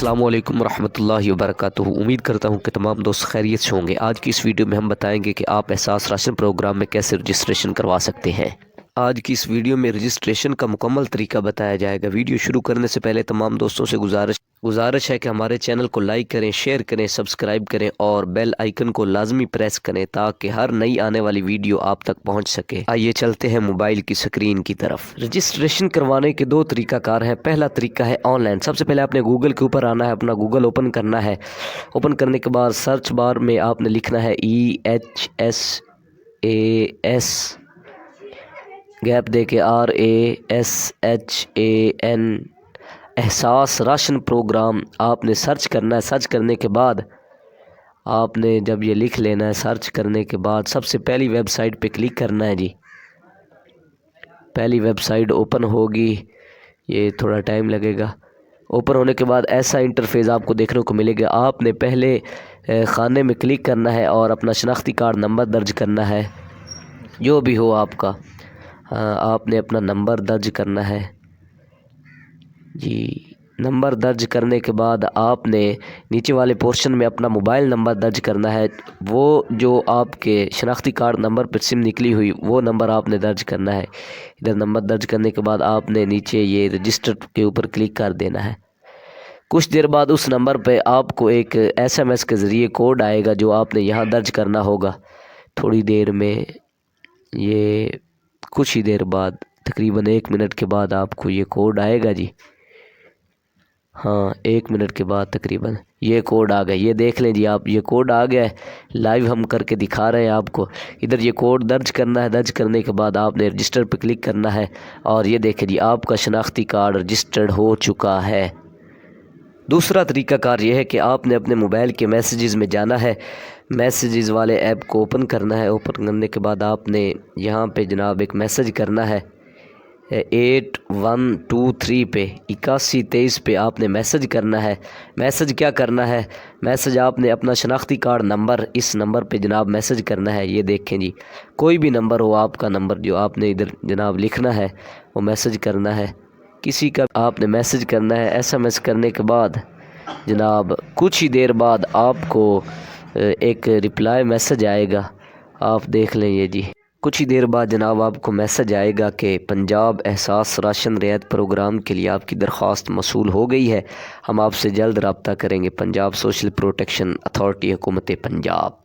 السلام علیکم ورحمۃ اللہ وبرکاتہ۔ امید کرتا ہوں کہ تمام دوست خیریت سے ہوں گے۔ آج کی اس ویڈیو میں ہم بتائیں گے کہ آپ احساس راشن پروگرام میں کیسے رجسٹریشن کروا سکتے ہیں۔ آج کی اس ویڈیو میں رجسٹریشن کا مکمل طریقہ بتایا جائے گا۔ ویڈیو شروع کرنے سے پہلے تمام دوستوں سے گزارش ہے کہ ہمارے چینل کو لائک کریں، شیئر کریں، سبسکرائب کریں اور بیل آئیکن کو لازمی پریس کریں تاکہ ہر نئی آنے والی ویڈیو آپ تک پہنچ سکے۔ آئیے چلتے ہیں موبائل کی سکرین کی طرف۔ رجسٹریشن کروانے کے دو طریقہ کار ہیں۔ پہلا طریقہ ہے آن لائن۔ سب سے پہلے آپ نے گوگل کے اوپر آنا ہے، اپنا گوگل اوپن کرنا ہے۔ اوپن کرنے کے بعد سرچ بار میں آپ نے لکھنا ہے EHSAS گیپ دے کے RASHAN احساس راشن پروگرام آپ نے سرچ کرنا ہے۔ سرچ کرنے کے بعد آپ نے جب یہ لکھ لینا ہے، سرچ کرنے کے بعد سب سے پہلی ویب سائٹ پہ کلک کرنا ہے جی۔ پہلی ویب سائٹ اوپن ہوگی، یہ تھوڑا ٹائم لگے گا۔ اوپن ہونے کے بعد ایسا انٹرفیس آپ کو دیکھنے کو ملے گا۔ آپ نے پہلے خانے میں کلک کرنا ہے اور اپنا شناختی کارڈ نمبر درج کرنا ہے، جو بھی ہو آپ کا۔ آپ نے اپنا نمبر درج کرنا ہے جی۔ نمبر درج کرنے کے بعد آپ نے نیچے والے پورشن میں اپنا موبائل نمبر درج کرنا ہے۔ وہ جو آپ کے شناختی کارڈ نمبر پر سم نکلی ہوئی وہ نمبر آپ نے درج کرنا ہے۔ ادھر نمبر درج کرنے کے بعد آپ نے نیچے یہ رجسٹر کے اوپر کلک کر دینا ہے۔ کچھ دیر بعد اس نمبر پہ آپ کو ایک SMS کے ذریعے کوڈ آئے گا جو آپ نے یہاں درج کرنا ہوگا۔ تھوڑی دیر میں، یہ کچھ ہی دیر بعد، تقریباً 1 منٹ کے بعد آپ کو یہ کوڈ آئے گا جی۔ ہاں، 1 منٹ کے بعد تقریباً یہ کوڈ آ گیا۔ یہ دیکھ لیں جی، آپ یہ کوڈ آ گیا ہے، لائیو ہم کر کے دکھا رہے ہیں آپ کو۔ ادھر یہ کوڈ درج کرنا ہے۔ درج کرنے کے بعد آپ نے رجسٹر پہ کلک کرنا ہے اور یہ دیکھیں جی، آپ کا شناختی کارڈ رجسٹرڈ ہو چکا ہے۔ دوسرا طریقہ کار یہ ہے کہ آپ نے اپنے موبائل کے میسیجز میں جانا ہے، میسیجز والے ایپ کو اوپن کرنا ہے۔ اوپن کرنے کے بعد آپ نے یہاں پہ جناب ایک میسیج کرنا ہے 8123 پہ، 8123 پہ آپ نے میسیج کرنا ہے۔ میسیج کیا کرنا ہے؟ میسیج آپ نے اپنا شناختی کارڈ نمبر اس نمبر پہ جناب میسیج کرنا ہے۔ یہ دیکھیں جی، کوئی بھی نمبر ہو آپ کا، نمبر جو آپ نے ادھر جناب لکھنا ہے وہ میسیج کرنا ہے۔ کسی کا آپ نے میسیج کرنا ہے۔ SMS کرنے کے بعد جناب کچھ ہی دیر بعد آپ کو ایک رپلائی میسیج آئے گا، آپ دیکھ لیں یہ جی۔ کچھ ہی دیر بعد جناب آپ کو میسیج آئے گا کہ پنجاب احساس راشن رعایت پروگرام کے لیے آپ کی درخواست موصول ہو گئی ہے، ہم آپ سے جلد رابطہ کریں گے۔ پنجاب سوشل پروٹیکشن اتھارٹی، حکومت پنجاب۔